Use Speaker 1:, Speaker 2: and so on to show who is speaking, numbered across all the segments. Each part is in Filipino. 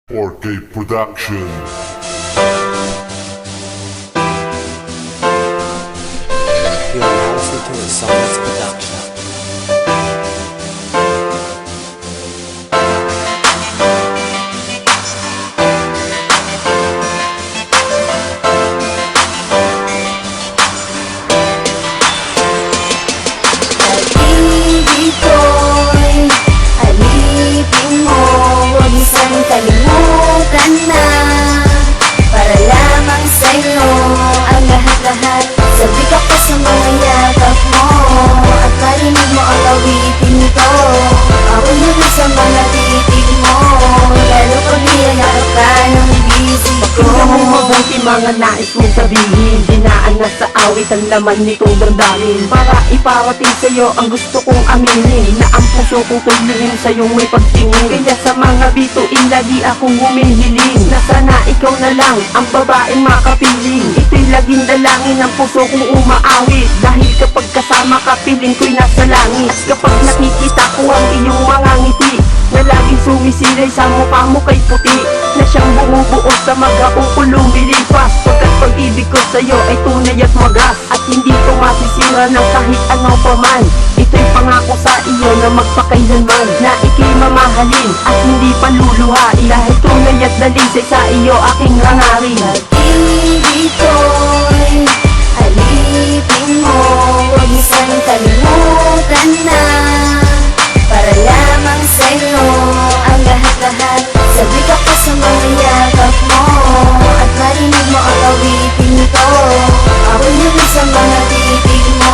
Speaker 1: 4K Production.
Speaker 2: You're now listening to a Sonnets production.
Speaker 3: Pag-ibig ko'y alipin mo, huwag isang kalimutan na. Para lamang sa'yo ang lahat-lahat. Sabi ka pa sa mga yakap mo, at marinig mo ang awitin ko. Ako yun sa mga titig mo, lalo pag niyayakap ka ng bisig ko.
Speaker 4: Pakinggan mo mabuti mga nais mong sabihin. Dinaan na sa awit ang laman nitong damdamin, para iparating sa'yo ang gusto kong aminin, na ang puso kong tulingin sa'yong may pagtingin. Kaya sa mga bituin lagi akong humihiling, na sana ikaw na lang ang babaeng makapiling. Ito'y laging dalangin ng puso kong umaawit, dahil kapag kasama ka piling ko'y nasa langit. Kapag nakikita ko ang iyong mga ngiti, na laging sumisilay sa mukha mo kay puti, na siyang bumubuo sa maghapong kulong bilipas. Pagkat pag-ibig ko sa'yo ay tunay at magas, at hindi ko masisira ng kahit ano pa man. Ito'y pangako sa iyo na magpakailanman, na ika'y mamahalin at hindi paluluhain, dahil tunay at dalisay sa iyo aking hangarin.
Speaker 3: Pag-ibig ko'y alipin mo, huwag isang kalimutan na. Para lamang sa'yo ang lahat-lahat. Sabi ka pa sa mga yakap mo, at marinig mo ang awitin ko. Ako yun sa mga titig mo,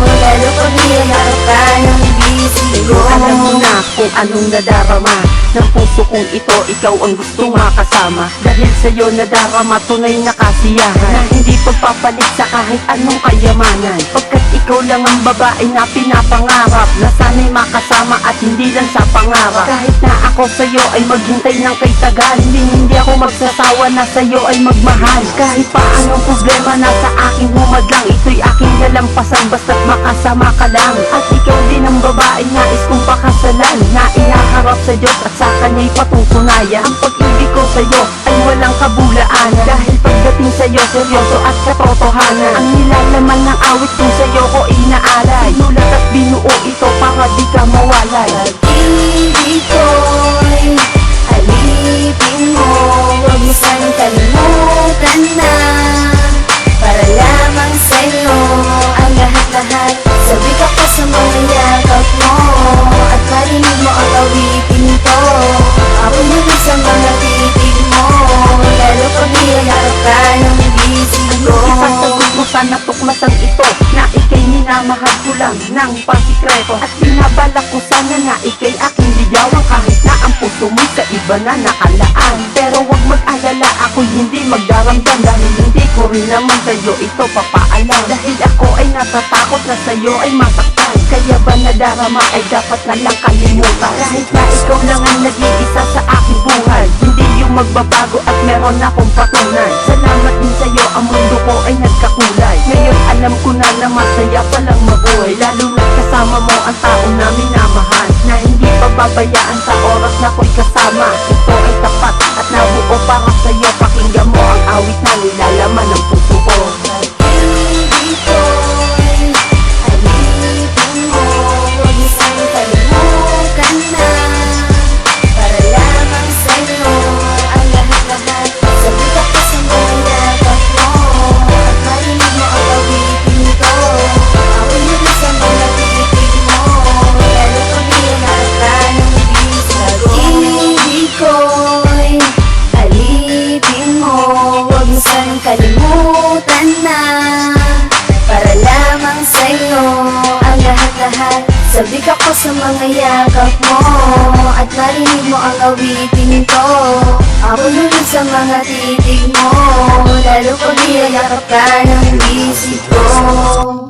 Speaker 3: lalo pag niyayakap ka ng bisig ko.
Speaker 4: Alam mo na kung anong nadarama ng puso kong ito, ikaw ang gustong makasama. Dahil sa'yo nadarama tunay na kasiyahan, na hindi pagpapalit sa kahit anong kayamanan. Pagkat ikaw lang ang babae na pinapangarap, na sana'y makasama at hindi lang sa pangarap. Kahit na ako sa'yo ay maghintay ng kay tagal, hindi ako magsasawa na sa'yo ay magmahal. Kahit pa anong problema na sa aking humadlang, ito'y aking lalampasan basta't makasama ka lang. At ikaw din ang babae nais kong pakasalan, na ihaharap sa Diyos at sa Kanya'y patutunayan. Ang pag-ibig ko sa'yo ay walang kabulaan, dahil pagdating sa'yo seryoso at katotohanan. Ang nilalaman ng awit kong sa'yo ko inaalay, sinulat at binuo ito para di ka mawalay.
Speaker 3: Pag-ibig ko'y alipin mo, huwag isang kalimutan na. Para lamang sa'yo ang lahat-lahat. Sabi ka pa sa mga yakap mo, at marinig mo ang awitin ko. Ako yun sa mga titig mo, lalo pag niyayakap ka ng bisig ko.
Speaker 4: Isasagot mo sa natuklasang ito, na ika'y minamahal ko lang ng pasikreto, at binabalak ko sana na ika'y aking ligawan, kahit na ang puso mo sa iba na nakalaan. Pero wag mag-alala, ako'y hindi magdaramdam, dahil hindi ko rin naman sa'yo ito papaalam. Dahil ako ay natatakot na sa'yo ay masaktan, kaya ba nadarama ay dapat na lang kalimutan. Kahit na ikaw lang ang nag-iisa sa aking buhay, hindi yung magbabago at meron akong patunay. Salamat din sa'yo, ang mundo ko ay nagkakulay. Ngayon alam ko na na masaya palang mabuhay, lalo na kasama mo ang tao na minamahal, na hindi pababayaan sa oras na ko'y kasama. Ito ay tapat at nabuo para sa'yo. Pakinggan mo ang awit na nilalaman ng puso ko.
Speaker 3: Pag-ibig ko'y alipin mo, huwag isang kalimutan na. Para lamang sa'yo ang lahat-lahat. Sabi ka pa sa mga yakap mo, at marinig mo ang awitin ko. Ako yun sa mga titig mo, lalo pag niyayakap ka ng bisig ko. Pag-ibig ko'y alipin mo, huwag isang kalimutan na. Para lamang sa'yo ang lahat-lahat. Sabi ka ko sa mga yakap mo, at marinig mo ang awitin ko. Ako lulod sa mga titig mo, lalo pag niyayakap ka ng bisig ko.